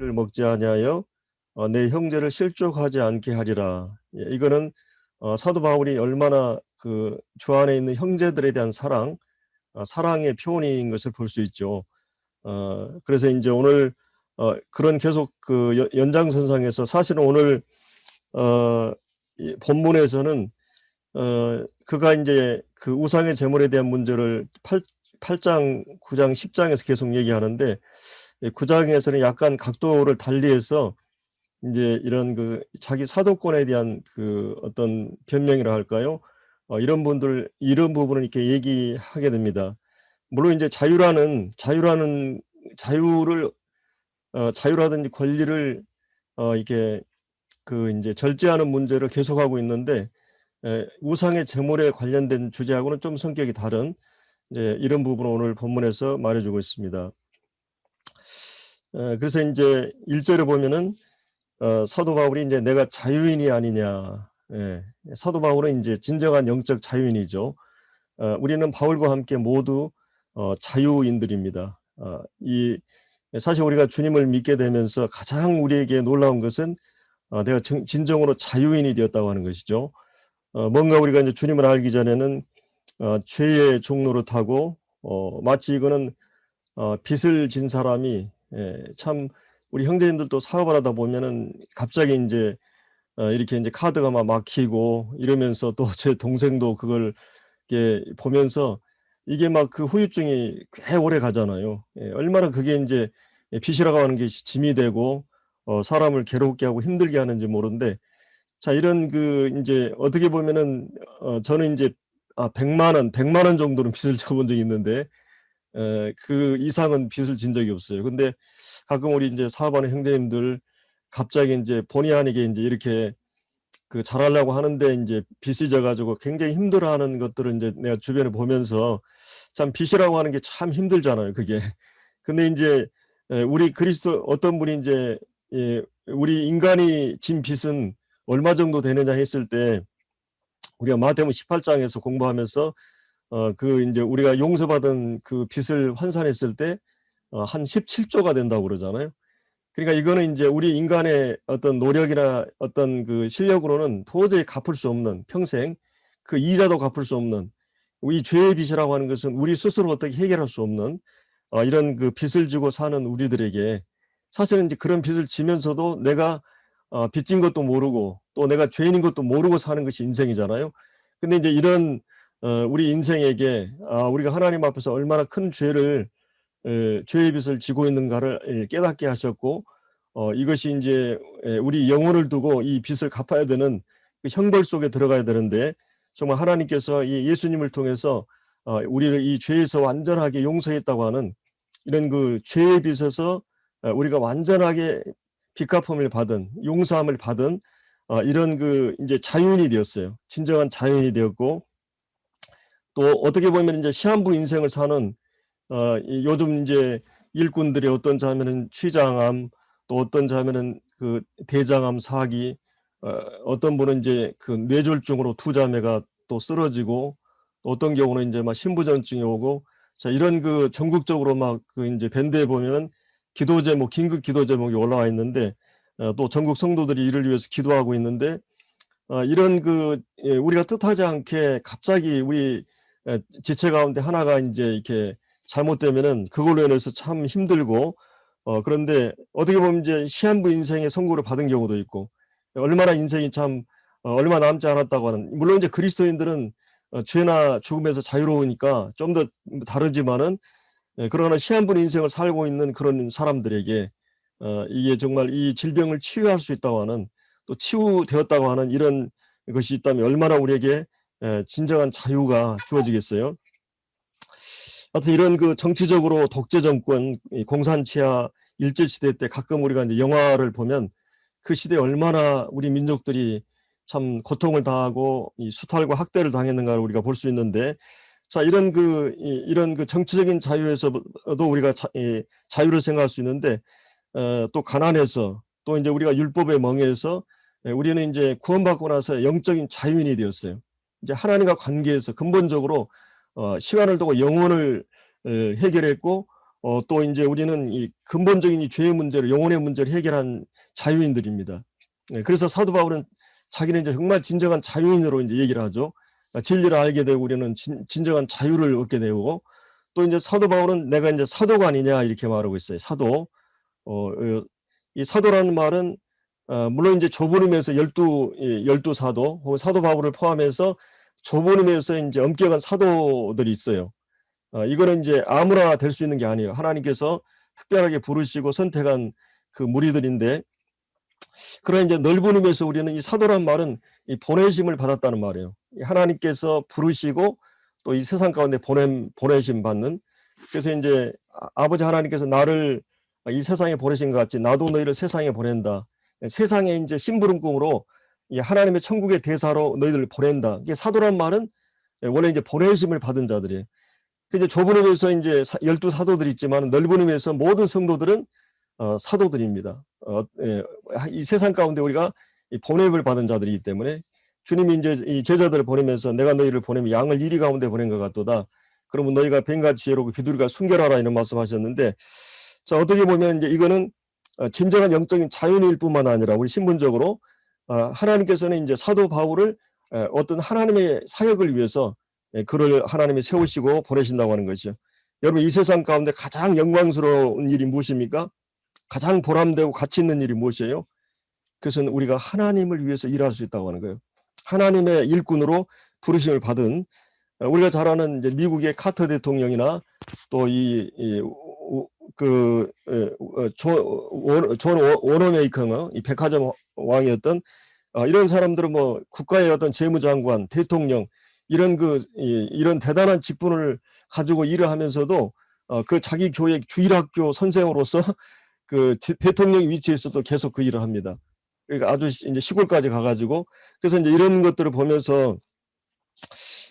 를 먹지 아니하여 내 형제를 실족하지 않게 하리라. 예, 이거는 사도 바울이 얼마나 그 주 안에 있는 형제들에 대한 사랑의 표현인 것을 볼 수 있죠. 그래서 이제 오늘 그런 계속 그 연장선상에서 사실은 오늘 이 본문에서는 그가 이제 그 우상의 제물에 대한 문제를 8장, 9장, 10장에서 계속 얘기하는데 9장에서는 약간 각도를 달리해서 이제 이런 그 자기 사도권에 대한 그 어떤 변명이라 할까요? 이런 부분을 이렇게 얘기하게 됩니다. 물론 이제 자유라든지 권리를 이렇게 그 이제 절제하는 문제를 계속하고 있는데 우상의 제물에 관련된 주제하고는 좀 성격이 다른 이제 이런 부분을 오늘 본문에서 말해주고 있습니다. 그래서 이제 1절에 보면은 사도 바울이 이제 내가 자유인이 아니냐. 예, 사도 바울은 이제 진정한 영적 자유인이죠. 우리는 바울과 함께 모두 자유인들입니다. 사실 우리가 주님을 믿게 되면서 가장 우리에게 놀라운 것은 내가 진정으로 자유인이 되었다고 하는 것이죠. 뭔가 우리가 이제 주님을 알기 전에는 죄의 종로를 타고 마치 이거는 빚을 진 사람이 참 우리 형제님들도 사업을 하다 보면은 갑자기 이제 이렇게 이제 카드가 막 막히고 이러면서 또 제 동생도 그걸 이렇게 보면서 이게 막 그 후유증이 꽤 오래 가잖아요. 얼마나 그게 이제 빚이라고 하는 게 짐이 되고 사람을 괴롭게 하고 힘들게 하는지 모르는데 자 이런 그 이제 어떻게 보면은 저는 이제 100만 원 정도는 빚을 져본 적이 있는데 그 이상은 빚을 진 적이 없어요. 근데 가끔 우리 이제 사업하는 형제님들 갑자기 이제 본의 아니게 이제 이렇게 그 잘하려고 하는데 이제 빚이 져가지고 굉장히 힘들어하는 것들을 이제 내가 주변에 보면서 참 빚이라고 하는 게 참 힘들잖아요, 그게. 근데 이제 우리 그리스도 어떤 분이 이제 우리 인간이 진 빚은 얼마 정도 되느냐 했을 때 우리가 마태복음 18장에서 공부하면서 그 이제 우리가 용서받은 그 빚을 환산했을 때 한 17조가 된다고 그러잖아요. 그러니까 이거는 이제 우리 인간의 어떤 노력이나 어떤 그 실력으로는 도저히 갚을 수 없는 평생 그 이자도 갚을 수 없는 이 죄의 빚이라고 하는 것은 우리 스스로 어떻게 해결할 수 없는 이런 그 빚을 지고 사는 우리들에게 사실은 이제 그런 빚을 지면서도 내가 빚진 것도 모르고 또 내가 죄인인 것도 모르고 사는 것이 인생이잖아요. 근데 이제 이런 우리 인생에게 우리가 하나님 앞에서 얼마나 큰 죄의 빚을 지고 있는가를 깨닫게 하셨고 이것이 이제 우리 영혼을 두고 이 빚을 갚아야 되는 그 형벌 속에 들어가야 되는데 정말 하나님께서 이 예수님을 통해서 우리를 이 죄에서 완전하게 용서했다고 하는 이런 그 죄의 빚에서 우리가 완전하게 빚갚음을 받은 용서함을 받은 이런 그 이제 자유인이 되었어요. 진정한 자유인이 되었고 또 어떻게 보면 이제 시한부 인생을 사는 요즘 이제 일꾼들이 어떤 자면은 취장암 또 어떤 자면은 그 대장암 사기 어떤 분은 이제 그 뇌졸중으로 두 자매가 또 쓰러지고 또 어떤 경우는 이제 막 신부전증이 오고 자 이런 그 전국적으로 막 그 이제 밴드에 보면 기도 제목 긴급 기도 제목이 올라와 있는데 또 전국 성도들이 이를 위해서 기도하고 있는데 이런 그 우리가 뜻하지 않게 갑자기 우리 지체 가운데 하나가 이제 이렇게 잘못되면은 그걸로 인해서 참 힘들고 그런데 어떻게 보면 이제 시한부 인생의 선고를 받은 경우도 있고 얼마나 인생이 참 얼마 남지 않았다고 하는 물론 이제 그리스도인들은 죄나 죽음에서 자유로우니까 좀 더 다르지만은 그러나 시한부 인생을 살고 있는 그런 사람들에게 이게 정말 이 질병을 치유할 수 있다고 하는 또 치유되었다고 하는 이런 것이 있다면 얼마나 우리에게 진정한 자유가 주어지겠어요. 하여튼 이런 그 정치적으로 독재 정권, 공산치하 일제시대 때 가끔 우리가 이제 영화를 보면 그 시대에 얼마나 우리 민족들이 참 고통을 당하고 이 수탈과 학대를 당했는가를 우리가 볼 수 있는데 자, 이런 그 정치적인 자유에서도 우리가 자유를 생각할 수 있는데 또 가난해서 또 이제 우리가 율법에 멍해서 우리는 이제 구원받고 나서 영적인 자유인이 되었어요. 이제 하나님과 관계에서 근본적으로 시간을 두고 영혼을 해결했고 또 이제 우리는 이 근본적인 이 죄의 문제를, 영혼의 문제를 해결한 자유인들입니다. 그래서 사도 바울은 자기는 이제 정말 진정한 자유인으로 이제 얘기를 하죠. 진리를 알게 되고 우리는 진정한 자유를 얻게 되고, 또 이제 사도 바울은 내가 이제 사도가 아니냐 이렇게 말하고 있어요. 사도. 이 사도라는 말은 물론 이제 좁은 의미에서 열두 사도 혹은 사도 바울을 포함해서 좁은 의미에서 이제 엄격한 사도들이 있어요. 이거는 이제 아무나 될 수 있는 게 아니에요. 하나님께서 특별하게 부르시고 선택한 그 무리들인데, 그런 이제 넓은 의미에서 우리는 이 사도란 말은 이 보내심을 받았다는 말이에요. 하나님께서 부르시고 또 이 세상 가운데 보내심 받는. 그래서 이제 아버지 하나님께서 나를 이 세상에 보내신 것 같이 나도 너희를 세상에 보낸다. 세상에 이제 심부름꾼으로 이 하나님의 천국의 대사로 너희들을 보낸다. 이게 사도란 말은 원래 이제 보내심을 받은 자들이에요. 이제 좁은 의미에서 이제 12사도들이 있지만 넓은 의미에서 모든 성도들은 사도들입니다. 이 세상 가운데 우리가 보냄을 받은 자들이기 때문에 주님이 이제 이 제자들을 보내면서 내가 너희를 보내면 양을 이리 가운데 보낸 것 같도다. 그러면 너희가 뱀같이 지혜롭고 비둘기가 순결하라 이런 말씀하셨는데, 자, 어떻게 보면 이제 이거는 진정한 영적인 자유일 뿐만 아니라 우리 신분적으로 하나님께서는 이제 사도 바울을 어떤 하나님의 사역을 위해서 그를 하나님이 세우시고 보내신다고 하는 것이죠. 여러분, 이 세상 가운데 가장 영광스러운 일이 무엇입니까? 가장 보람되고 가치 있는 일이 무엇이에요? 그것은 우리가 하나님을 위해서 일할 수 있다고 하는 거예요. 하나님의 일꾼으로 부르심을 받은, 우리가 잘 아는 이제 미국의 카터 대통령이나 또 존 워너메이커, 이 백화점 왕이었던 이런 사람들은 뭐 국가의 어떤 재무장관, 대통령 이런 대단한 직분을 가지고 일을 하면서도 그 자기 교회 주일학교 선생으로서 그 대통령 위치에서도 계속 그 일을 합니다. 그러니까 아주 이제 시골까지 가가지고, 그래서 이제 이런 것들을 보면서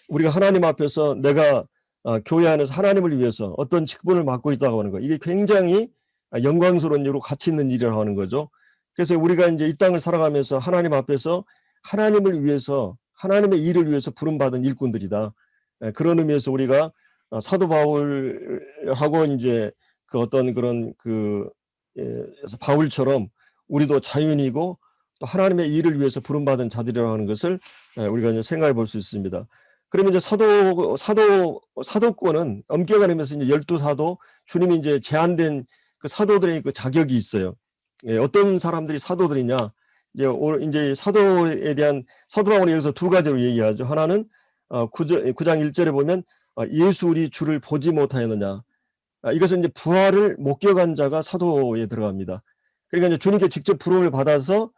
우리가 하나님 앞에서 내가 교회 안에서 하나님을 위해서 어떤 직분을 맡고 있다고 하는 거, 이게 굉장히 영광스러운 일이고 가치 있는 일이라고 하는 거죠. 그래서 우리가 이제 이 땅을 살아가면서 하나님 앞에서 하나님을 위해서, 하나님의 일을 위해서 부름받은 일꾼들이다. 그런 의미에서 우리가 사도 바울하고 이제 그 어떤 그런 바울처럼 우리도 자유인이고 또 하나님의 일을 위해서 부름받은 자들이라고 하는 것을 우리가 이제 생각해 볼 수 있습니다. 그러면 이제 사도권은 엄격한 의미에서 이제 12사도, 주님이 이제 제한된 그 사도들의 그 자격이 있어요. 어떤 사람들이 사도들이냐? 이제 사도에 대한, 사도 바울은 여기서 두 가지로 얘기하죠. 하나는 9장 1절에 보면 예수 우리 주를 보지 못하였느냐. 이것은 이제 부활을 목격한 자가 사도에 들어갑니다. 그러니까 이제 주님께 직접 부름을 받아서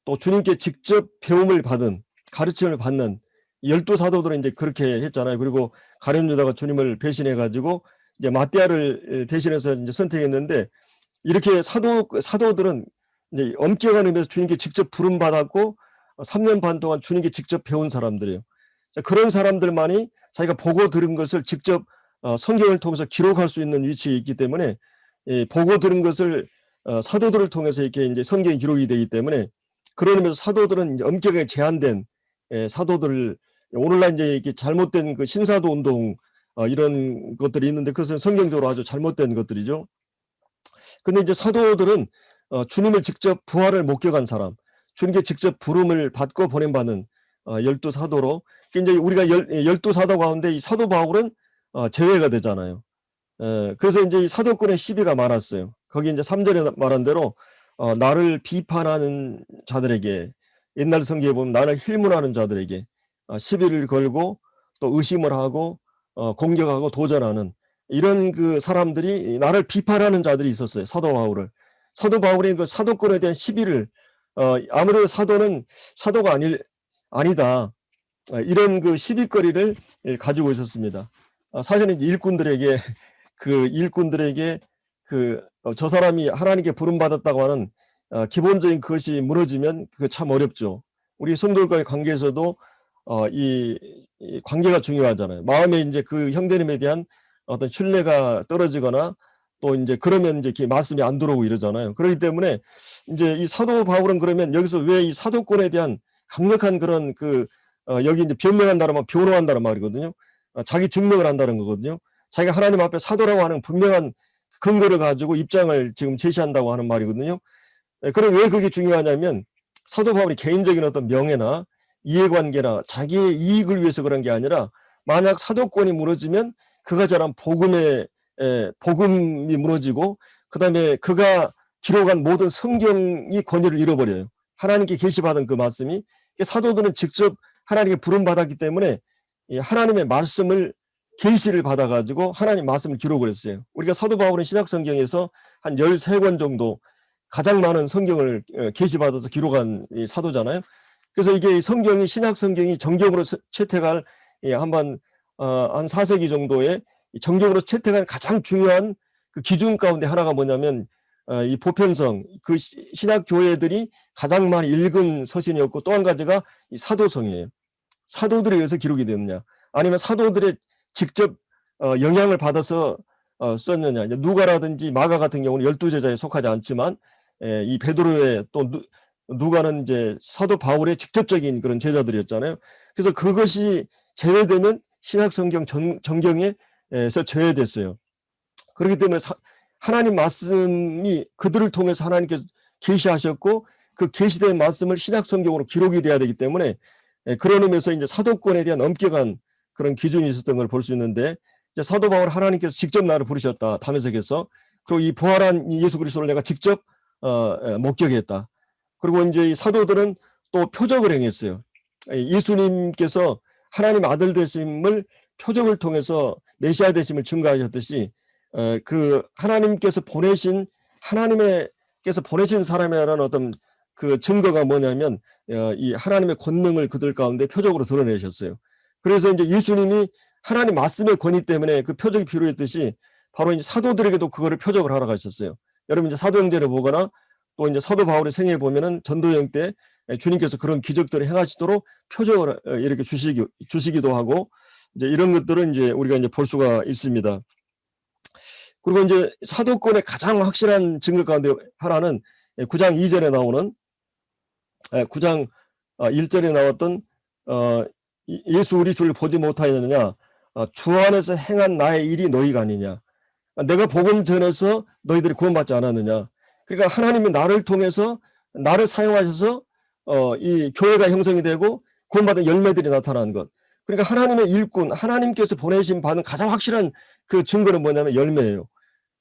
또 주님께 직접 배움을 받은, 가르침을 받는 12사도들은 이제 그렇게 했잖아요. 그리고 가룟 유다가 주님을 배신해 가지고 이제 마띠아를 대신해서 이제 선택했는데, 이렇게 사도들은 이제 엄격한 의미에서 주님께 직접 부름 받았고 3년 반 동안 주님께 직접 배운 사람들이에요. 그런 사람들만이 자기가 보고 들은 것을 직접 성경을 통해서 기록할 수 있는 위치에 있기 때문에, 보고 들은 것을 사도들을 통해서 이렇게 이제 성경이 기록이 되기 때문에, 그런 의미에서 사도들은 엄격하게 제한된 사도들, 오늘날 이제 이렇게 잘못된 그 신사도 운동 이런 것들이 있는데 그것은 성경적으로 아주 잘못된 것들이죠. 근데 이제 사도들은 주님을 직접 부활을 목격한 사람, 주님께 직접 부름을 받고 보냄받는 12사도로, 이제 우리가 12사도 가운데 이 사도 바울은 제외가 되잖아요. 그래서 이제 이 사도권의 시비가 많았어요. 거기 이제 3절에 말한 대로 나를 비판하는 자들에게, 옛날 성경에 보면 나를 힐문하는 자들에게 시비를 걸고 또 의심을 하고 공격하고 도전하는 이런 그 사람들이, 나를 비판하는 자들이 있었어요. 사도 바울의 그 사도권에 대한 시비를, 아무래도 사도는 사도가 아니다. 이런 그 시비거리를 가지고 있었습니다. 사실은 일꾼들에게 저 사람이 하나님께 부름받았다고 하는 기본적인 그것이 무너지면 그거 참 어렵죠. 우리 성도들과의 관계에서도 이 관계가 중요하잖아요. 마음에 이제 그 형제님에 대한 어떤 신뢰가 떨어지거나 또 이제 그러면 이제 이렇게 말씀이 안 들어오고 이러잖아요. 그렇기 때문에 이제 이 사도 바울은 그러면 여기서 왜 이 사도권에 대한 강력한 그런 여기 이제 변명한다는 말, 변호한다는 말이거든요. 자기 증명을 한다는 거거든요. 자기가 하나님 앞에 사도라고 하는 분명한 근거를 가지고 입장을 지금 제시한다고 하는 말이거든요. 그럼 왜 그게 중요하냐면 사도 바울이 개인적인 어떤 명예나 이해관계나 자기의 이익을 위해서 그런 게 아니라 만약 사도권이 무너지면 그가 전한 복음이 무너지고 그다음에 그가 기록한 모든 성경이 권위를 잃어버려요. 하나님께 계시받은 그 말씀이 사도들은 직접 하나님께 부름받았기 때문에 하나님의 말씀을 계시를 받아가지고 하나님 말씀을 기록을 했어요. 우리가 사도 바울은 신약 성경에서 한 13권 정도 가장 많은 성경을 계시받아서 기록한 사도잖아요. 그래서 이게 성경이 신약 성경이 정경으로 채택할 한 4세기 정도의 정경으로 채택한 가장 중요한 그 기준 가운데 하나가 뭐냐면 이 보편성, 그 신약 교회들이 가장 많이 읽은 서신이었고 또 한 가지가 이 사도성이에요. 사도들에 의해서 기록이 되느냐 아니면 사도들의 직접 영향을 받아서 썼느냐. 누가라든지 마가 같은 경우는 12제자에 속하지 않지만 이 베드로의 또 누가는 이제 사도 바울의 직접적인 그런 제자들이었잖아요. 그래서 그것이 제외되면 신약 성경 정경에서 제외됐어요. 그렇기 때문에 하나님 말씀이 그들을 통해서 하나님께서 계시하셨고 그 계시된 말씀을 신약 성경으로 기록이 돼야 되기 때문에 그런 의미에서 이제 사도권에 대한 엄격한 그런 기준이 있었던 걸 볼 수 있는데 이제 사도 바울 하나님께서 직접 나를 부르셨다 다메섹에서 그리고 이 부활한 예수 그리스도를 내가 직접 목격했다. 그리고 이제 이 사도들은 또 표적을 행했어요. 예수님께서 하나님 아들 되심을 표적을 통해서 메시아 되심을 증거하셨듯이 그 하나님께서 보내신 사람이라는 어떤 그 증거가 뭐냐면 이 하나님의 권능을 그들 가운데 표적으로 드러내셨어요. 그래서 이제 예수님이 하나님 말씀의 권위 때문에 그 표적이 필요했듯이 바로 이제 사도들에게도 그거를 표적을 하러 가셨어요. 여러분 이제 사도행전을 보거나 또 이제 사도 바울의 생애에 보면은 전도여행 때 주님께서 그런 기적들을 행하시도록 표적을 이렇게 주시기도 하고 이제 이런 것들은 이제 우리가 이제 볼 수가 있습니다. 그리고 이제 사도권의 가장 확실한 증거 가운데 하나는 9장 2절에 나오는 9장 1절에 나왔던 예수 우리 주를 보지 못하였느냐 주 안에서 행한 나의 일이 너희가 아니냐 내가 복음 전해서 너희들이 구원받지 않았느냐 그러니까 하나님이 나를 통해서 나를 사용하셔서 이 교회가 형성이 되고 구원받은 열매들이 나타나는 것 그러니까 하나님의 일꾼 하나님께서 보내신 받은 가장 확실한 그 증거는 뭐냐면 열매예요.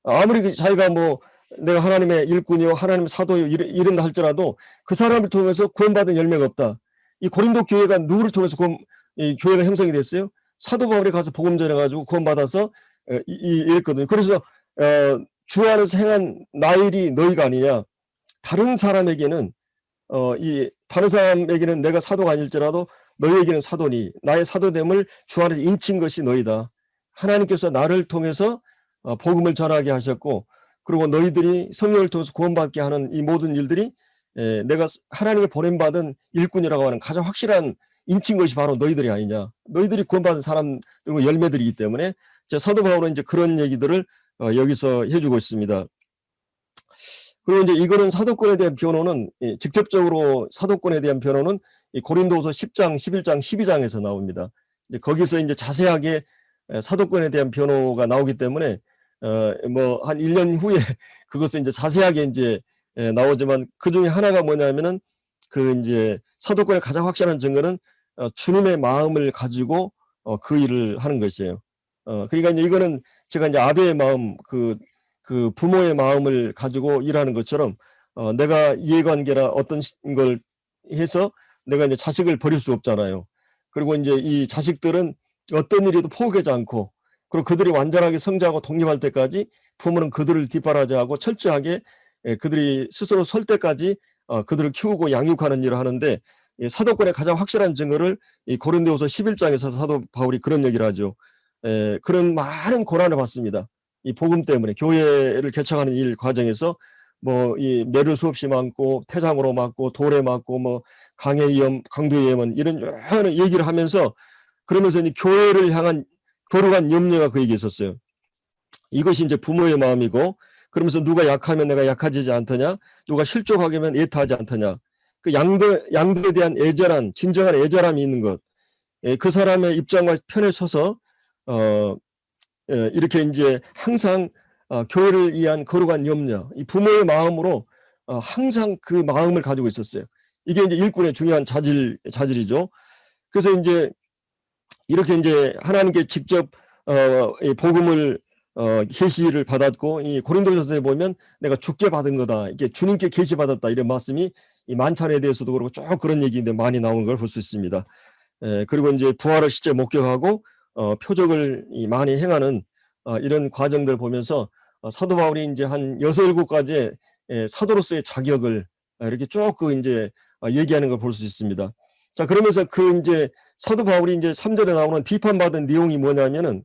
아무리 자기가 뭐 내가 하나님의 일꾼이요 하나님의 사도요 이런다 할지라도 그 사람을 통해서 구원받은 열매가 없다. 이 고린도 교회가 누구를 통해서 이 교회가 형성이 됐어요? 사도 바울이 가서 복음 전해가지고 구원받아서 이랬거든요. 그래서 주 안에서 행한 나의 일이 너희가 아니냐. 다른 사람에게는 다른 사람에게는 내가 사도가 아닐지라도 너희에게는 사도니 나의 사도됨을 주 안에서 인친 것이 너희다. 하나님께서 나를 통해서 복음을 전하게 하셨고 그리고 너희들이 성령을 통해서 구원받게 하는 이 모든 일들이 내가 하나님의 보냄받은 일꾼이라고 하는 가장 확실한 인친 것이 바로 너희들이 아니냐. 너희들이 구원받은 사람들과 열매들이기 때문에 사도 바울은 이제 그런 얘기들을 여기서 해주고 있습니다. 그리고 이제 이거는 사도권에 대한 변호는 직접적으로 사도권에 대한 변호는 고린도후서 10장, 11장, 12장에서 나옵니다. 이제 거기서 이제 자세하게 사도권에 대한 변호가 나오기 때문에 뭐 한 1년 후에 그것을 이제 자세하게 이제 나오지만 그 중에 하나가 뭐냐면은 그 이제 사도권의 가장 확실한 증거는 주님의 마음을 가지고 그 일을 하는 것이에요. 그러니까 이제 이거는 제가 이제 아베의 마음 그 부모의 마음을 가지고 일하는 것처럼 내가 이해관계나 어떤 걸 해서 내가 이제 자식을 버릴 수 없잖아요. 그리고 이제 이 자식들은 어떤 일에도 포기하지 않고 그리고 그들이 완전하게 성장하고 독립할 때까지 부모는 그들을 뒷바라지하고 철저하게 그들이 스스로 설 때까지 그들을 키우고 양육하는 일을 하는데 사도권의 가장 확실한 증거를 이 고린도후서 11장에서 사도 바울이 그런 얘기를 하죠. 그런 많은 고난을 받습니다. 이 복음 때문에 교회를 개척하는 일 과정에서 뭐 이 매를 수없이 맞고 태장으로 맞고 돌에 맞고 뭐 강의 위험, 강도의 위험은 이런 여러 얘기를 하면서 그러면서 이 교회를 향한 거룩한 염려가 그에게 있었어요. 이것이 이제 부모의 마음이고 그러면서 누가 약하면 내가 약해지지 않더냐 누가 실족하게 하면 애타하지 않더냐 그 양들에 대한 애절한 진정한 애절함이 있는 것 그 사람의 입장과 편에 서서 이렇게 이제 항상 교회를 위한 거룩한 염려, 이 부모의 마음으로 항상 그 마음을 가지고 있었어요. 이게 이제 일꾼의 중요한 자질이죠. 그래서 이제 이렇게 이제 하나님께 직접 이 복음을 계시를 받았고, 이 고린도전서에 보면 내가 주께 받은 거다, 이게 주님께 계시 받았다, 이런 말씀이 이 만찬에 대해서도 그렇고 쭉 그런 얘기인데 많이 나오는 걸 볼 수 있습니다. 그리고 이제 부활을 실제 목격하고 표적을 많이 행하는 이런 과정들을 보면서 사도 바울이 이제 한 6, 7가지의 사도로서의 자격을 이렇게 쭉 그 이제 얘기하는 걸 볼 수 있습니다. 자, 그러면서 그 이제 사도 바울이 이제 3절에 나오는 비판받은 내용이 뭐냐면은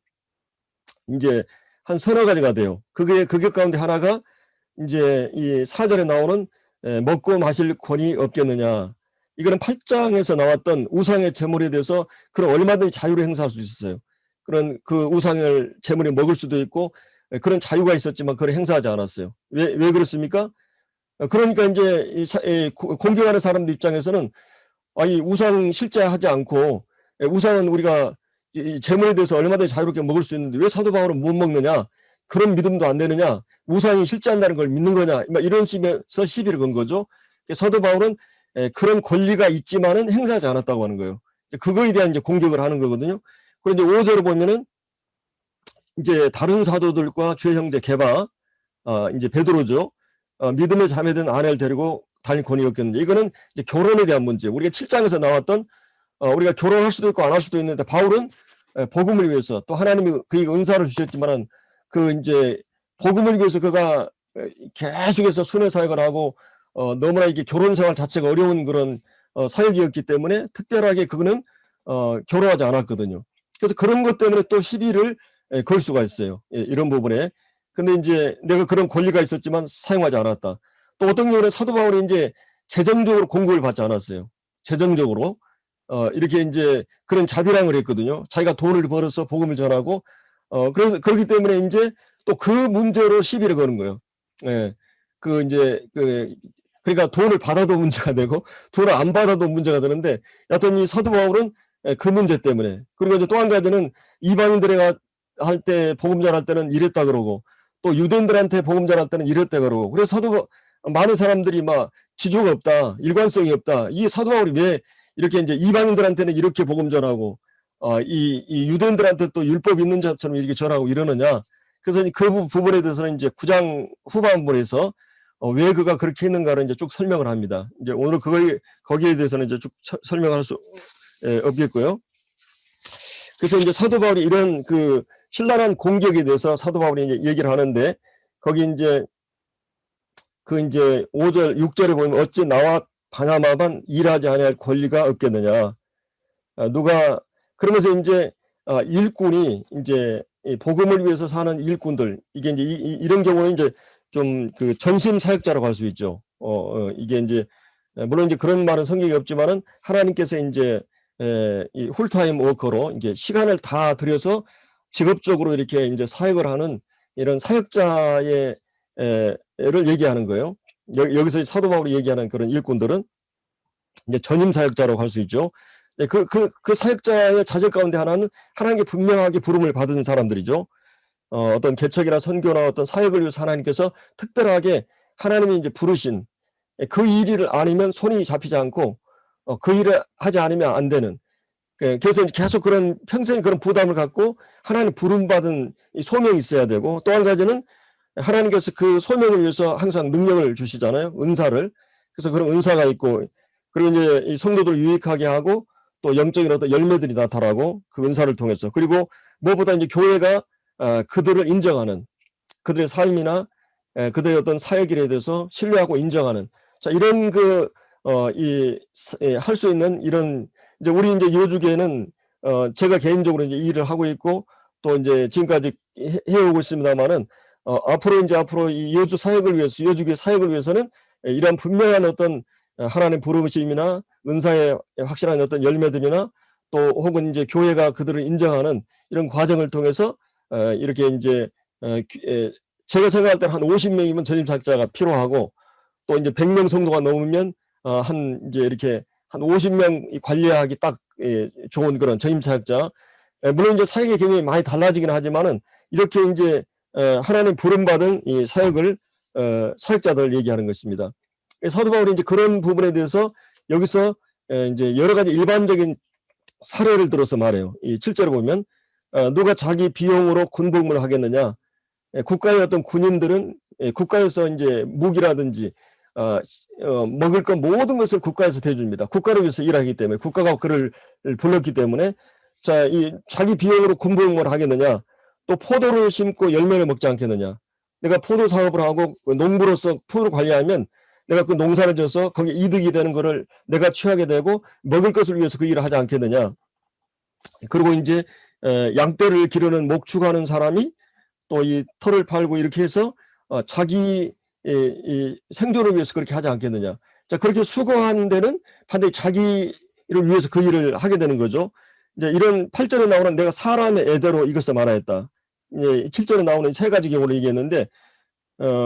이제 한 서너 가지가 돼요. 그게 가운데 하나가 이제 이 4절에 나오는 먹고 마실 권이 없겠느냐. 이거는 8장에서 나왔던 우상의 제물에 대해서 그런 얼마든지 자유를 행사할 수 있었어요. 그런 그 우상을 제물에 먹을 수도 있고 그런 자유가 있었지만 그걸 행사하지 않았어요. 왜 그렇습니까? 그러니까 이제 공경하는 사람들 입장에서는 이 우상 실제 하지 않고 우상은 우리가 이 제물에 대해서 얼마든지 자유롭게 먹을 수 있는데 왜 사도 바울은 못 먹느냐? 그런 믿음도 안 되느냐? 우상이 실제한다는 걸 믿는 거냐? 이런 식에서 시비를 건 거죠. 사도 바울은 그런 권리가 있지만은 행사하지 않았다고 하는 거예요. 그거에 대한 이제 공격을 하는 거거든요. 그런데 5절을 보면은 이제 다른 사도들과 주의 형제 게바, 이제 베드로죠. 믿음의 자매된 아내를 데리고 다닐 권위 없겠는데, 이거는 이제 결혼에 대한 문제. 우리가 7장에서 나왔던 우리가 결혼할 수도 있고 안 할 수도 있는데, 바울은 복음을 위해서, 또 하나님이 그에게 은사를 주셨지만은 그 이제 복음을 위해서 그가 계속해서 순회 사역을 하고 너무나 이게 결혼 생활 자체가 어려운 그런 사역이었기 때문에 특별하게 그거는 결혼하지 않았거든요. 그래서 그런 것 때문에 또 시비를 걸 수가 있어요. 이런 부분에. 근데 이제 내가 그런 권리가 있었지만 사용하지 않았다. 또 어떤 경우는 사도 바울이 이제 재정적으로 공급을 받지 않았어요. 재정적으로. 이렇게 이제 그런 자비랑을 했거든요. 자기가 돈을 벌어서 복음을 전하고, 그래서 그렇기 때문에 이제 또 그 문제로 시비를 거는 거예요. 예. 그러니까 돈을 받아도 문제가 되고, 돈을 안 받아도 문제가 되는데, 여하튼 이 사도 바울은 그 문제 때문에. 그리고 이제 또 한 가지는 이방인들에게 할 때, 복음 전할 때는 이랬다 그러고, 또 유대인들한테 복음 전할 때는 이랬다 그러고, 그래서 많은 사람들이 막 지조가 없다, 일관성이 없다. 이 사도 바울이 왜 이렇게 이제 이방인들한테는 이렇게 복음 전하고, 이 유대인들한테 또 율법 있는 자처럼 이렇게 전하고 이러느냐. 그래서 그 부분에 대해서는 이제 9장 후반부에서 왜 그가 그렇게 했는가를 이제 쭉 설명을 합니다. 이제 오늘 거기에 대해서는 이제 쭉 설명할 수 없겠고요. 그래서 이제 사도 바울이 이런 그 신랄한 공격에 대해서 사도 바울이 이제 얘기를 하는데, 거기 이제 그 이제 5절, 6절에 보면 어찌 나와 바나바만 일하지 아니할 권리가 없겠느냐. 그러면서 이제 일꾼이 이제 복음을 위해서 사는 일꾼들, 이게 이제 이런 경우는 이제 좀 그 전심 사역자라고 할 수 있죠. 이게 이제 물론 이제 그런 말은 성경에 없지만은 하나님께서 이제 이 홀타임 워커로 이게 시간을 다 들여서 직업적으로 이렇게 이제 사역을 하는 이런 사역자의 를 얘기하는 거예요. 여기서 사도 바울이 얘기하는 그런 일꾼들은 이제 전임 사역자라고 할 수 있죠. 그 사역자의 자질 가운데 하나는 하나님께 분명하게 부름을 받은 사람들이죠. 어떤 개척이나 선교나 어떤 사역을 위해서 하나님께서 특별하게 하나님이 이제 부르신 그 일을 아니면 손이 잡히지 않고 그 일을 하지 않으면 안 되는, 그래서 계속 그런 평생 그런 부담을 갖고 하나님 부름받은 이 소명이 있어야 되고, 또 한 가지는 하나님께서 그 소명을 위해서 항상 능력을 주시잖아요. 은사를. 그래서 그런 은사가 있고, 그리고 이제 이 성도들 유익하게 하고 또 영적인 어떤 열매들이 나타나고 그 은사를 통해서, 그리고 무엇보다 이제 교회가 그들을 인정하는, 그들의 삶이나 그들의 어떤 사역일에 대해서 신뢰하고 인정하는, 자, 이런 할 수 있는 이런, 이제 우리 이제 요주교회는 제가 개인적으로 이제 일을 하고 있고 또 이제 지금까지 해오고 있습니다만은 앞으로 이 요주 사역을 위해서, 요주교회 사역을 위해서는 이러한 분명한 어떤 하나님 부르심이나 은사의 확실한 어떤 열매들이나 또 혹은 이제 교회가 그들을 인정하는 이런 과정을 통해서 이렇게 이제 제가 생각할 때는 한 50명이면 전임 사역자가 필요하고, 또 이제 100명 성도가 넘으면 이제 이렇게 한 50명 관리하기 딱 좋은 그런 전임 사역자. 물론 이제 사역이 굉장히 많이 달라지긴 하지만은 이렇게 이제 하나님 부름받은 이 사역을 사역자들을 얘기하는 것입니다. 사도 바울이 이제 그런 부분에 대해서 여기서 이제 여러 가지 일반적인 사례를 들어서 말해요. 이 7절에 보면 누가 자기 비용으로 군복무를 하겠느냐? 국가의 어떤 군인들은 국가에서 이제 무기라든지 먹을 것 모든 것을 국가에서 대줍니다. 국가를 위해서 일하기 때문에 국가가 그를 불렀기 때문에 자, 이 자기 비용으로 군복무를 하겠느냐? 또 포도를 심고 열매를 먹지 않겠느냐? 내가 포도 사업을 하고 농부로서 포도를 관리하면 내가 그 농사를 져서 거기 이득이 되는 거를 내가 취하게 되고 먹을 것을 위해서 그 일을 하지 않겠느냐? 그리고 이제 양떼를 기르는 목축하는 사람이 또 이 털을 팔고 이렇게 해서 자기 이 생존을 위해서 그렇게 하지 않겠느냐. 자, 그렇게 수고하는 데는 반드시 자기를 위해서 그 일을 하게 되는 거죠. 이제 이런 8절에 나오는 내가 사람의 애대로 이것을 말하였다. 이제 7절에 나오는 세 가지 경우를 얘기했는데,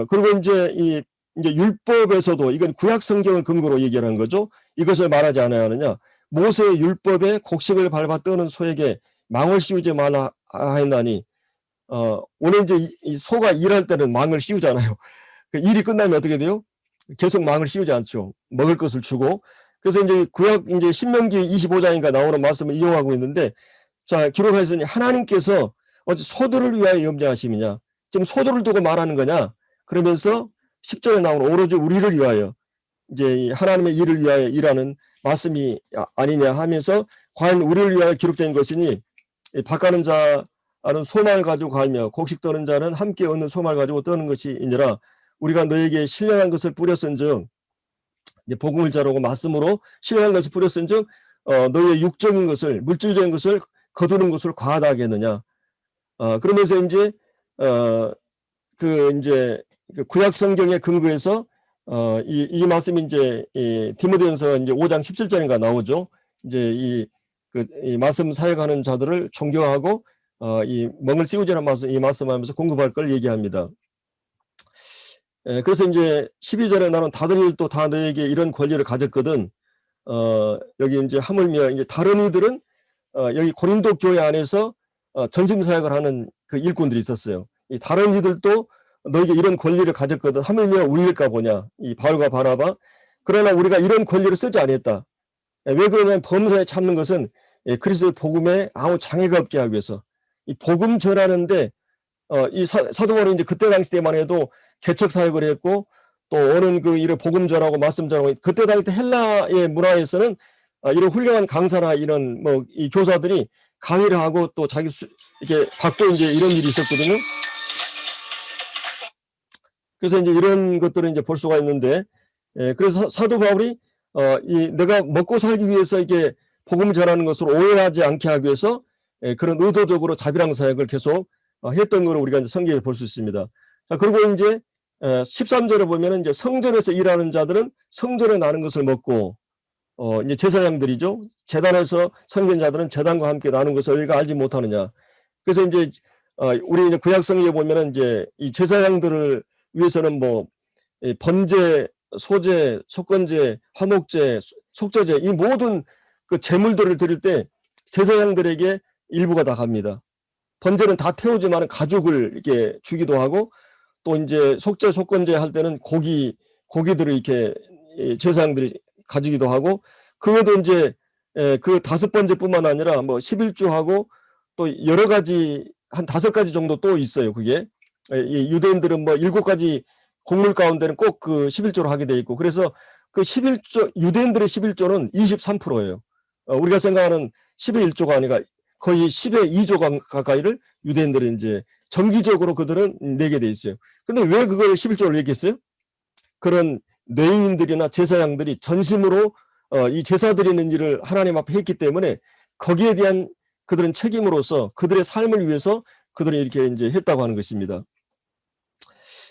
그리고 이제 이제 율법에서도 이건 구약 성경을 근거로 얘기하는 거죠. 이것을 말하지 않아야 하느냐. 모세의 율법에 곡식을 밟아 떠는 소에게 망을 씌우지 말라 하였나니, 원래 이제 이 소가 일할 때는 망을 씌우잖아요. 그 일이 끝나면 어떻게 돼요? 계속 망을 씌우지 않죠. 먹을 것을 주고. 그래서 이제 구약 이제 신명기 25장인가 나오는 말씀을 이용하고 있는데, 자, 기록하셨으니 하나님께서 어찌 소들을 위하여 염려하심이냐. 지금 소들을 두고 말하는 거냐. 그러면서 10절에 나오는 오로지 우리를 위하여 이제 하나님의 일을 위하여 일하는 말씀이 아니냐 하면서 과연 우리를 위하여 기록된 것이니 밭가는 자는 소말 가지고 갈며 곡식 떠는 자는 함께 얻는 소말 가지고 떠는 것이니라. 우리가 너에게 신령한 것을 뿌렸은즉 이제 복음을 자르고 말씀으로 신령한 것을 뿌렸은즉 너희의 육적인 것을 물질적인 것을 거두는 것을 과하다 하겠느냐. 그러면서 이제 이제 구약 성경의 근거에서 이 말씀이 이제 디모데전서 이제 5장 17절인가 나오죠. 이제 이 말씀 사역하는 자들을 존경하고 이 멍을 씌우지는 말씀 이 말씀하면서 공급할 걸 얘기합니다. 그래서 이제 12절에 나는 다른 일도 다 너에게 이런 권리를 가졌거든. 여기 이제 하물며 이제 다른 이들은 여기 고린도 교회 안에서 전심 사역을 하는 그 일꾼들이 있었어요. 이 다른 이들도 너에게 이런 권리를 가졌거든. 하물며 우리일까 보냐. 이 바울과 바나바. 그러나 우리가 이런 권리를 쓰지 않았다. 왜 그러냐면 범사에 참는 것은 그리스도의 복음에 아무 장애가 없게 하기 위해서. 이 복음 전하는데 이 사도 바울이 이제 그때 당시 때만 해도 개척 사역을 했고 또 오는 그 일을 복음 전하고 말씀 전하고 그때 당시 때 헬라의 문화에서는 이런 훌륭한 강사나 이런 뭐 이 교사들이 강의를 하고 또 자기 이렇게 받고 이제 이런 일이 있었거든요. 그래서 이제 이런 것들을 이제 볼 수가 있는데, 그래서 사도 바울이 내가 먹고 살기 위해서 이게 복음을 전하는 것으로 오해하지 않게 하기 위해서 그런 의도적으로 자비랑 사역을 계속 했던 걸 우리가 이제 성경에 볼 수 있습니다. 자, 그리고 이제 13절에 보면은 이제 성전에서 일하는 자들은 성전에 나는 것을 먹고 이제 제사장들이죠. 재단에서 섬긴자들은 재단과 함께 나눈 것을 우리가 알지 못하느냐. 그래서 이제 우리 이제 구약성경에 보면은 이제 이 제사장들을 위해서는 뭐 번제, 소제, 속건제, 화목제, 속죄제 이 모든 그 제물들을 드릴 때 제사장들에게 일부가 다 갑니다. 번제는 다 태우지만 가죽을 이렇게 주기도 하고 또 이제 속죄, 속건제 할 때는 고기들을 이렇게 제사장들이 가지기도 하고 그 외에도 이제 그 5번째뿐만 아니라 뭐 11주하고 또 여러 가지 한 5가지 정도 또 있어요. 그게 유대인들은 뭐 7가지 곡물 가운데는 꼭 그 11조로 하게 돼 있고 그래서 그 11조 유대인들의 11조는 23%예요. 우리가 생각하는 10의 1조가 아니라 거의 10의 2조 가까이를 유대인들이 이제 정기적으로 그들은 내게 돼 있어요. 근데 왜 그걸 11조를 얘기했어요? 그런 뇌인들이나 제사장들이 전심으로 이 제사 드리는 일을 하나님 앞에 했기 때문에 거기에 대한 그들은 책임으로서 그들의 삶을 위해서 그들이 이렇게 이제 했다고 하는 것입니다.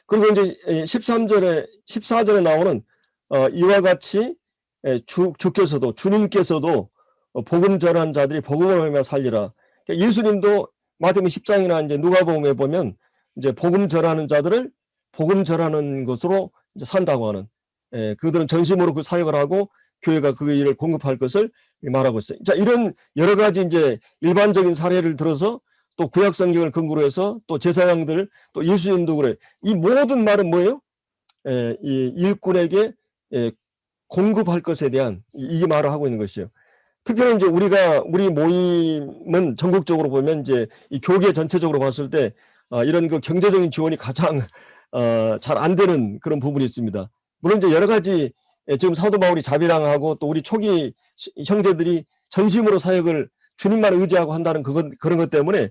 그리고 이제 14절에 나오는 이와 같이 주께서도 주님께서도 복음 전하는 자들이 복음을 하며 살리라. 그러니까 예수님도 마태복음 10장이나 이제 누가복음에 보면 이제 복음 전하는 자들을 복음 전하는 것으로 이제 산다고 하는 그들은 전심으로 그 사역을 하고 교회가 그 일을 공급할 것을 말하고 있어요. 자, 이런 여러 가지 이제 일반적인 사례를 들어서 또 구약 성경을 근거로 해서 또 제사장들 또 예수님도 그래. 이 모든 말은 뭐예요? 이 일꾼에게 공급할 것에 대한 이 말을 하고 있는 것이에요. 특별히 이제 우리 모임은 전국적으로 보면 이제 이 교계 전체적으로 봤을 때 이런 그 경제적인 지원이 가장 잘 안 되는 그런 부분이 있습니다. 물론 이제 여러 가지 지금 사도 바울이 자비랑하고 또 우리 초기 형제들이 전심으로 사역을 주님만 의지하고 한다는 그런 것 때문에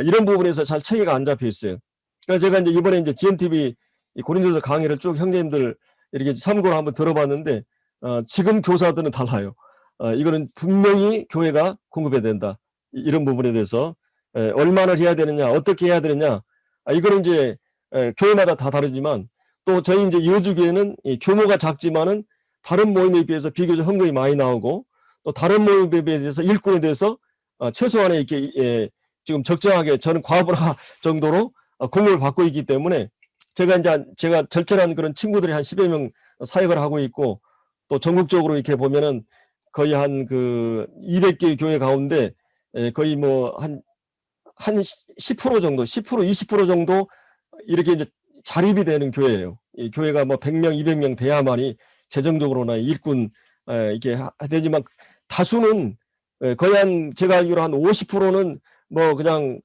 이런 부분에서 잘 체계가 안 잡혀 있어요. 그래서 제가 이제 이번에 이제 GNTV 고린도서 강의를 쭉 형제님들 이렇게 참고로 한번 들어봤는데 지금 교사들은 달라요. 이거는 분명히 교회가 공급해야 된다. 이런 부분에 대해서 얼마나 해야 되느냐, 어떻게 해야 되느냐. 이거는 이제 교회마다 다 다르지만 또 저희 이제 여주교회는 규모가 작지만은 다른 모임에 비해서 비교적 헌금이 많이 나오고 또 다른 모임에 비해서 일꾼에 대해서 최소한의 이렇게 지금 적정하게 저는 과분화 정도로 공급을 받고 있기 때문에 제가 절절한 그런 친구들이 한 10여 명 사역을 하고 있고 또 전국적으로 이렇게 보면은 거의 한 그 200개의 교회 가운데 거의 뭐 한 10% 정도, 10%, 20% 정도 이렇게 이제 자립이 되는 교회예요. 이 교회가 뭐 100명, 200명 돼야만이 재정적으로나 일꾼 이렇게 되지만 다수는 거의 한 제가 알기로 한 50%는 뭐 그냥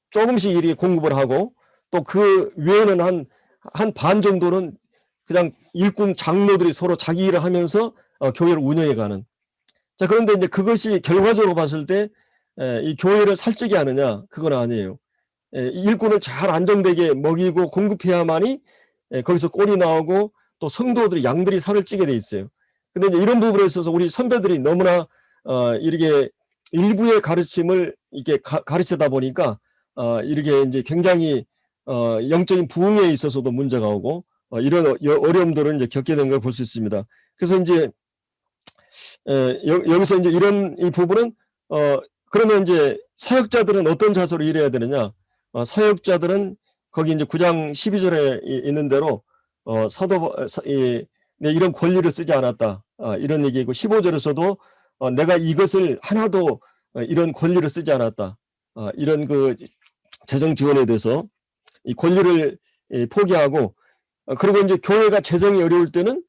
조금씩 이렇게 공급을 하고 또 그 외에는 한 반 정도는 그냥 일꾼 장로들이 서로 자기 일을 하면서 교회를 운영해가는. 자, 그런데 이제 그것이 결과적으로 봤을 때 이 교회를 살찌게 하느냐? 그건 아니에요. 일꾼을 잘 안정되게 먹이고 공급해야만이 거기서 꼴이 나오고 또 성도들이 양들이 살을 찌게 돼 있어요. 근데 이제 이런 부분에 있어서 우리 선배들이 너무나 이렇게 일부의 가르침을 이렇게 가르치다 보니까 이렇게 이제 굉장히 영적인 부흥에 있어서도 문제가 오고 이런 어려움들을 이제 겪게 된 걸 볼 수 있습니다. 그래서 이제 여기서 이제 이런 이 부분은 그러면 이제 사역자들은 어떤 자세로 일해야 되느냐? 사역자들은 거기 이제 9장 12절에 있는 대로 이런 권리를 쓰지 않았다. 이런 얘기고 15절에서도 내가 이것을 하나도 이런 권리를 쓰지 않았다. 이런 그 재정 지원에 대해서 이 권리를 포기하고 그리고 이제 교회가 재정이 어려울 때는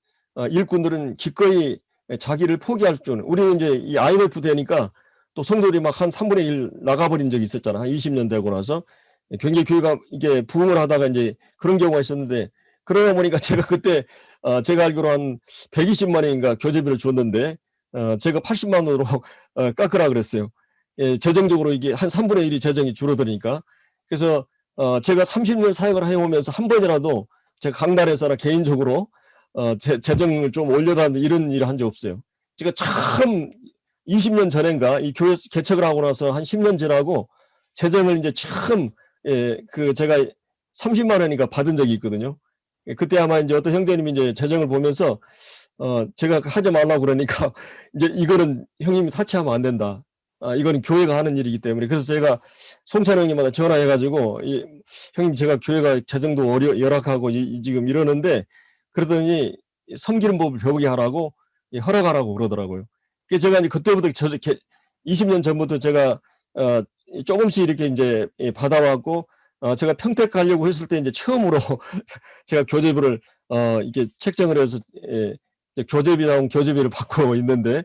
일꾼들은 기꺼이 자기를 포기할 줄. 우리는 이제 이 IMF 되니까 또 성도들이 막 한 3분의 1 나가버린 적이 있었잖아. 한 20년 되고 나서 굉장히 교회가 이게 부흥을 하다가 이제 그런 경우가 있었는데 그러다 보니까 제가 그때 제가 알기로 한 120만 원인가 교재비를 줬는데 제가 80만 원으로 깎으라 그랬어요. 재정적으로 이게 한 3분의 1이 재정이 줄어드니까. 그래서 제가 30년 사역을 해오면서 한 번이라도 제가 강단에서나 개인적으로 재정을 좀 올려달라는 이런 일을 한 적 없어요. 제가 참 20년 전인가 이 교회 개척을 하고 나서 한 10년 지나고 재정을 이제 처음 그 제가 30만 원인가 받은 적이 있거든요. 그때 아마 이제 어떤 형제님이 이제 재정을 보면서 제가 하지 말라고 그러니까 이제 이거는 형님이 타치하면 안 된다. 이거는 교회가 하는 일이기 때문에. 그래서 제가 송찬 형님마다 전화해가지고 형님 제가 교회가 재정도 열악하고 지금 이러는데 그러더니 섬기는 법을 배우게 하라고 허락하라고 그러더라고요. 그래서 제가 이제 그때부터 20년 전부터 제가 조금씩 이렇게 이제 받아왔고 제가 평택 가려고 했을 때 이제 처음으로 제가 교재비를 이렇게 책정을 해서 교재비 나온 교재비를 받고 있는데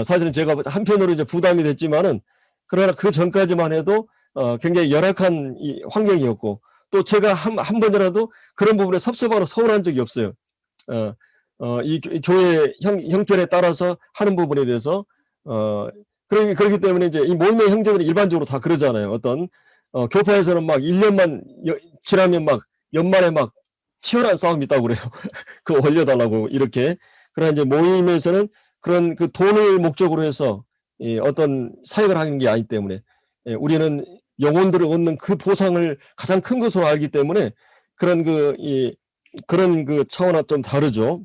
사실은 제가 한편으로 이제 부담이 됐지만은 그러나 그 전까지만 해도 굉장히 열악한 이 환경이었고 또 제가 한 번이라도 그런 부분에 섭섭하고 서운한 적이 없어요. 이 교회 형편에 따라서 하는 부분에 대해서 그렇기 때문에 이제 이 모임의 형제들이 일반적으로 다 그러잖아요. 어떤 교파에서는 막 1년만 지나면 막 연말에 막 치열한 싸움이 있다고 그래요. 그거 올려달라고 이렇게. 그러나 이제 모임에서는 그런 그 돈을 목적으로 해서 어떤 사역을 하는 게 아니기 때문에 우리는 영혼들을 얻는 그 보상을 가장 큰 것으로 알기 때문에 그런 그 차원과 좀 다르죠.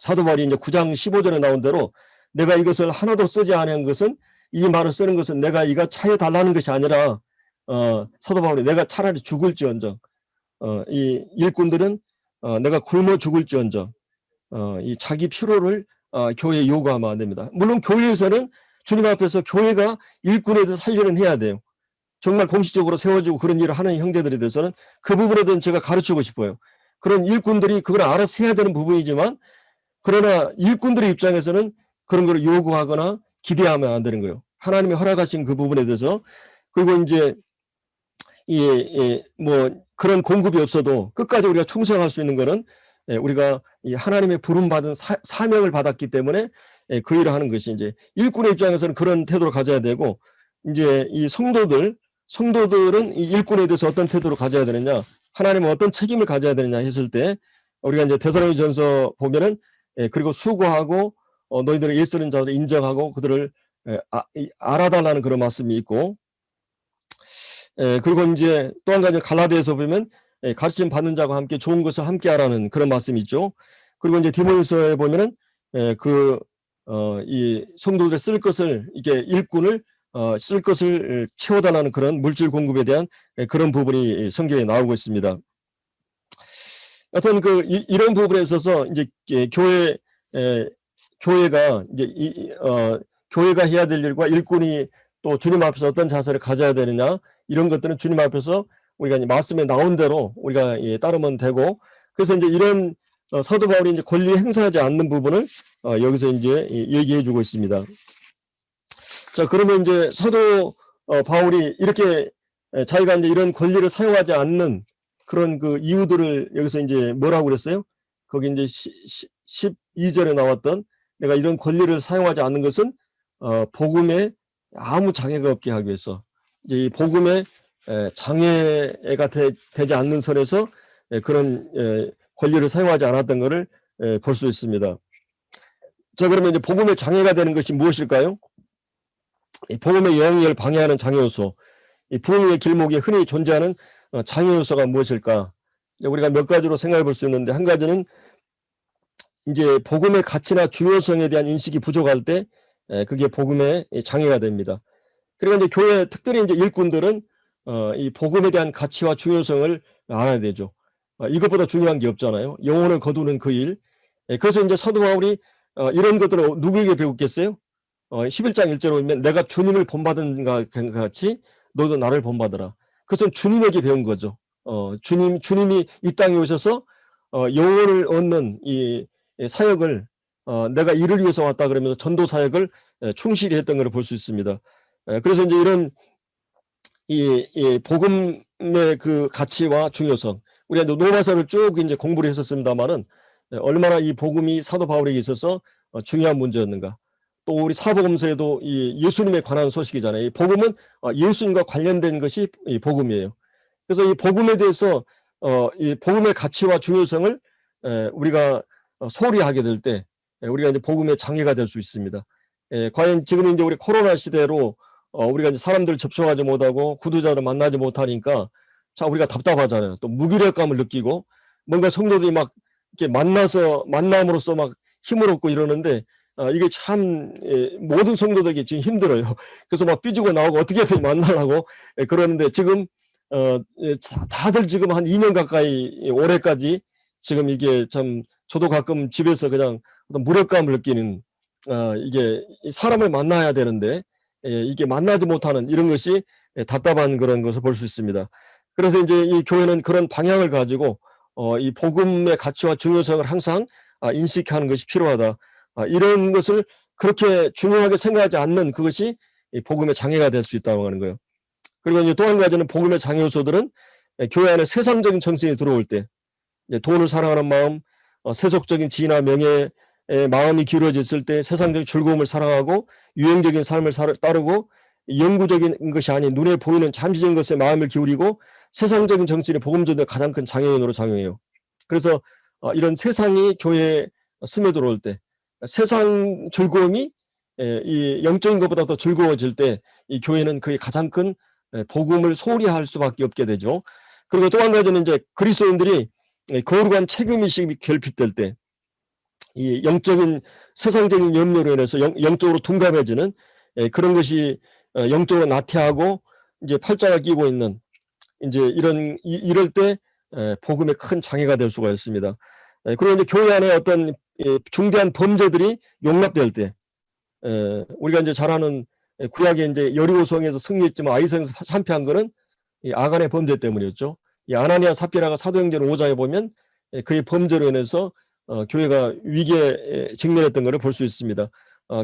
사도 바울이 이제 9장 15절에 나온 대로 내가 이것을 하나도 쓰지 않은 것은 이 말을 쓰는 것은 내가 이가 차여 달라는 것이 아니라 사도 바울이 내가 차라리 죽을지언정 이 일꾼들은 내가 굶어 죽을지언정 이 자기 필요를 교회에 요구하면 안 됩니다. 물론 교회에서는 주님 앞에서 교회가 일꾼에 대해서 살려는 해야 돼요. 정말 공식적으로 세워지고 그런 일을 하는 형제들에 대해서는 그 부분에 대해서는 제가 가르치고 싶어요. 그런 일꾼들이 그걸 알아서 해야 되는 부분이지만 그러나 일꾼들의 입장에서는 그런 걸 요구하거나 기대하면 안 되는 거예요. 하나님이 허락하신 그 부분에 대해서. 그리고 이제 뭐 그런 공급이 없어도 끝까지 우리가 충성할 수 있는 거는 우리가 이 하나님의 부름받은 사명을 받았기 때문에 그 일을 하는 것이 이제 일꾼의 입장에서는 그런 태도를 가져야 되고, 이제 이 성도들은 이 일꾼에 대해서 어떤 태도를 가져야 되느냐, 하나님은 어떤 책임을 가져야 되느냐 했을 때 우리가 이제 데살로니가전서 보면은 그리고 수고하고 너희들의 예수는 자들을 인정하고 그들을 알아달라는 그런 말씀이 있고, 그리고 이제 또 한 가지 갈라디아에서 보면 가르침 받는 자와 함께 좋은 것을 함께 하라는 그런 말씀이 있죠. 그리고 이제 디모데서에 보면은 이 성도들의 쓸 것을, 이게 일꾼을 쓸 것을 채워달라는 그런 물질 공급에 대한 그런 부분이 성경에 나오고 있습니다. 하여튼 이런 부분에 있어서 이제 교회가 이제 교회가 해야 될 일과 일꾼이 또 주님 앞에서 어떤 자세를 가져야 되느냐, 이런 것들은 주님 앞에서 우리가 이제 말씀에 나온 대로 우리가 따르면 되고, 그래서 이제 이런 사도 바울이 이제 권리 행사하지 않는 부분을 여기서 이제 얘기해 주고 있습니다. 자, 그러면 이제 사도 바울이 이렇게 자기가 이제 이런 권리를 사용하지 않는 그런 그 이유들을 여기서 이제 뭐라고 그랬어요? 거기 이제 12절에 나왔던, 내가 이런 권리를 사용하지 않는 것은 복음에 아무 장애가 없게 하기 위해서, 이제 이 복음에 장애가 되지 않는 선에서 그런 권리를 사용하지 않았던 것을 볼 수 있습니다. 자, 그러면 이제 복음에 장애가 되는 것이 무엇일까요? 이 복음의 영향을 방해하는 장애 요소, 이 부흥의 길목에 흔히 존재하는 장애 요소가 무엇일까? 우리가 몇 가지로 생각해 볼 수 있는데, 한 가지는 이제 복음의 가치나 중요성에 대한 인식이 부족할 때 그게 복음의 장애가 됩니다. 그리고 이제 교회, 특별히 이제 일꾼들은 이 복음에 대한 가치와 중요성을 알아야 되죠. 이것보다 중요한 게 없잖아요. 영혼을 거두는 그 일. 그래서 이제 사도 바울이 이런 것들을 누구에게 배웠겠어요? 11장 1절에 보면 내가 주님을 본받은 것 같이 너도 나를 본받으라. 그것은 주님에게 배운 거죠. 주님이 이 땅에 오셔서 영혼을 얻는 이 사역을 내가 이를 위해서 왔다 그러면서 전도 사역을 충실히 했던 걸 볼 수 있습니다. 그래서 이제 이런 이 복음의 그 가치와 중요성, 우리가 로마서를 쭉 이제 공부를 했었습니다만은 얼마나 이 복음이 사도 바울에게 있어서 중요한 문제였는가. 또 우리 사복음서에도 이 예수님에 관한 소식이잖아요. 이 복음은 예수님과 관련된 것이 이 복음이에요. 그래서 이 복음에 대해서 이 복음의 가치와 중요성을 우리가 소홀히 하게 될 때 우리가 이제 복음의 장애가 될 수 있습니다. 과연 지금 이제 우리 코로나 시대로 우리가 이제 사람들 접촉하지 못하고 구두자를 만나지 못하니까 자, 우리가 답답하잖아요. 또 무기력감을 느끼고 뭔가 성도들이 막 이렇게 만남으로써 막 힘을 얻고 이러는데 이게 참 모든 성도들에게 지금 힘들어요. 그래서 막 삐지고 나오고 어떻게든 만나려고 그러는데 지금 다들 지금 한 2년 가까이 올해까지 지금 이게 참 저도 가끔 집에서 그냥 어떤 무력감을 느끼는 이게 사람을 만나야 되는데 이게 만나지 못하는 이런 것이 답답한 그런 것을 볼 수 있습니다. 그래서 이제 이 교회는 그런 방향을 가지고 이 복음의 가치와 중요성을 항상 인식하는 것이 필요하다. 이런 것을 그렇게 중요하게 생각하지 않는 그것이 복음의 장애가 될 수 있다고 하는 거예요. 그리고 이제 또 한 가지는 복음의 장애 요소들은 교회 안에 세상적인 정신이 들어올 때, 돈을 사랑하는 마음, 세속적인 지위나 명예에 마음이 기울어졌을 때 세상적인 즐거움을 사랑하고 유행적인 삶을 따르고 영구적인 것이 아닌 눈에 보이는 잠시적인 것에 마음을 기울이고 세상적인 정신이 복음 전도의 가장 큰 장애인으로 작용해요. 그래서 이런 세상이 교회에 스며들어올 때 세상 즐거움이 이 영적인 것보다 더 즐거워질 때 이 교회는 그게 가장 큰 복음을 소홀히 할 수밖에 없게 되죠. 그리고 또 한 가지는 이제 그리스도인들이 거룩한 책임의식이 결핍될 때 이 영적인 세상적인 염려로 인해서 영적으로 둔감해지는 그런 것이 영적으로 나태하고 이제 팔짱을 끼고 있는 이제 이럴 때 복음에 큰 장애가 될 수가 있습니다. 그리고 이제 교회 안에 어떤 중대한 범죄들이 용납될 때 우리가 이제 잘 아는 구약에 이제 여리고성에서 승리했지만 아이성에서 참패한 거는 이 아간의 범죄 때문이었죠. 이 아나니아 삽비라가 사도행전 5장에 보면 그의 범죄로 인해서 교회가 위기에 직면했던 것을 볼 수 있습니다.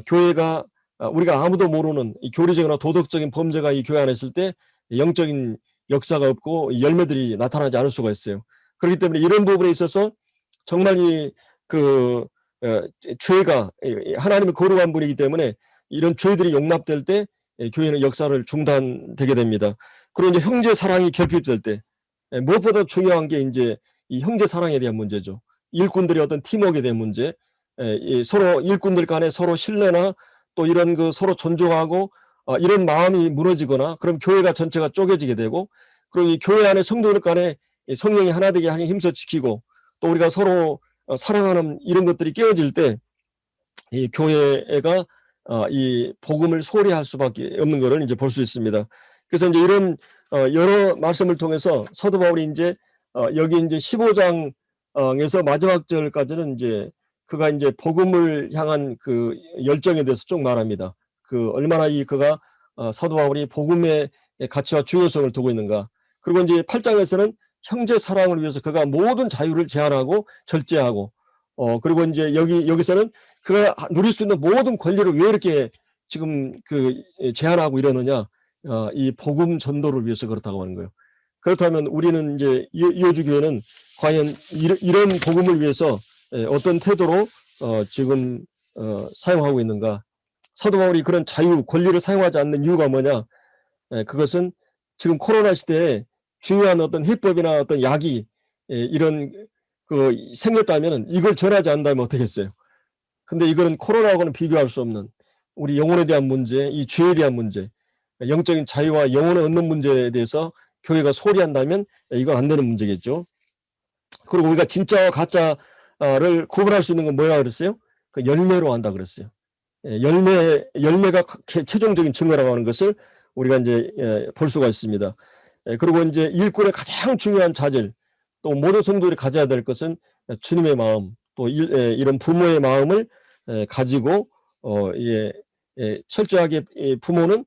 교회가 우리가 아무도 모르는 이 교리적이나 도덕적인 범죄가 이 교회 안에 있을 때 영적인 역사가 없고 열매들이 나타나지 않을 수가 있어요. 그렇기 때문에 이런 부분에 있어서 정말 죄가 하나님의 거룩한 분이기 때문에 이런 죄들이 용납될 때 교회는 역사를 중단되게 됩니다. 그리고 이제 형제 사랑이 결핍될 때 무엇보다 중요한 게 이제 이 형제 사랑에 대한 문제죠. 일꾼들의 어떤 팀워크에 대한 문제, 서로 일꾼들 간에 서로 신뢰나 또 이런 서로 존중하고 이런 마음이 무너지거나 그럼 교회가 전체가 쪼개지게 되고 그리고 이 교회 안에 성도들 간에 성령이 하나 되게 하는 힘써 지키고 또 우리가 서로 사랑하는 이런 것들이 깨어질 때 이 교회가 이 복음을 소홀히 할 수밖에 없는 것을 이제 볼 수 있습니다. 그래서 이제 이런 여러 말씀을 통해서 사도 바울이 이제 여기 이제 15장에서 마지막 절까지는 이제 그가 이제 복음을 향한 그 열정에 대해서 쭉 말합니다. 얼마나 그가 사도 바울이 복음의 가치와 중요성을 두고 있는가. 그리고 이제 8장에서는 형제 사랑을 위해서 그가 모든 자유를 제한하고 절제하고 그리고 이제 여기서는 그가 누릴 수 있는 모든 권리를 왜 이렇게 지금 제한하고 이러느냐. 이 복음 전도를 위해서 그렇다고 하는 거예요. 그렇다면 우리는 이제 이어주 교회는 과연 이런 복음을 위해서 어떤 태도로 지금 사용하고 있는가? 사도 바울이 그런 자유, 권리를 사용하지 않는 이유가 뭐냐? 그것은 지금 코로나 시대에 중요한 어떤 해법이나 어떤 약이 이런 생겼다면 이걸 전하지 않는다면 어떻겠어요? 근데 이거는 코로나하고는 비교할 수 없는 우리 영혼에 대한 문제, 이 죄에 대한 문제, 영적인 자유와 영혼을 얻는 문제에 대해서 교회가 소홀히 한다면 이건 안 되는 문제겠죠. 그리고 우리가 진짜와 가짜를 구분할 수 있는 건 뭐라 그랬어요? 그 열매로 한다 그랬어요. 열매가 최종적인 증거라고 하는 것을 우리가 이제 볼 수가 있습니다. 그리고 이제 일꾼의 가장 중요한 자질, 또 모든 성도들이 가져야 될 것은 주님의 마음, 또 이런 부모의 마음을 가지고 철저하게 부모는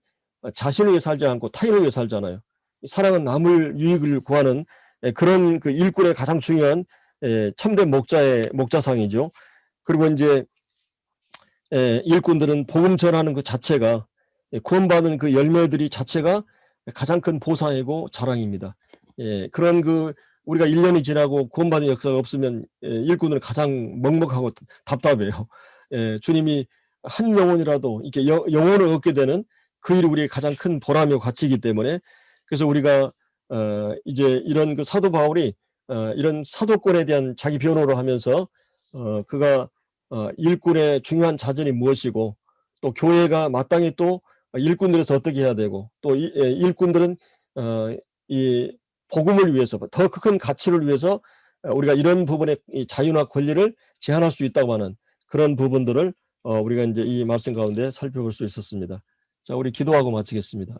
자신을 위해 살지 않고 타인을 위해 살잖아요. 사랑은 남을 유익을 구하는 그런 일꾼의 가장 중요한 참된 목자상이죠. 그리고 이제 일꾼들은 복음 전하는 그 자체가 구원받은 그 열매들이 자체가 가장 큰 보상이고 자랑입니다. 그런 우리가 1년이 지나고 구원받은 역사가 없으면 일꾼은 가장 먹먹하고 답답해요. 주님이 한 영혼이라도 이렇게 영혼을 얻게 되는 그 일이 우리의 가장 큰 보람이고 가치이기 때문에 그래서 우리가 이제 이런 사도 바울이 이런 사도권에 대한 자기 변호를 하면서 그가 일꾼의 중요한 자질이 무엇이고 또 교회가 마땅히 또 일꾼들에서 어떻게 해야 되고 또 일꾼들은 이 복음을 위해서 더 큰 가치를 위해서 우리가 이런 부분의 자유나 권리를 제한할 수 있다고 하는 그런 부분들을 우리가 이제 이 말씀 가운데 살펴볼 수 있었습니다. 자, 우리 기도하고 마치겠습니다.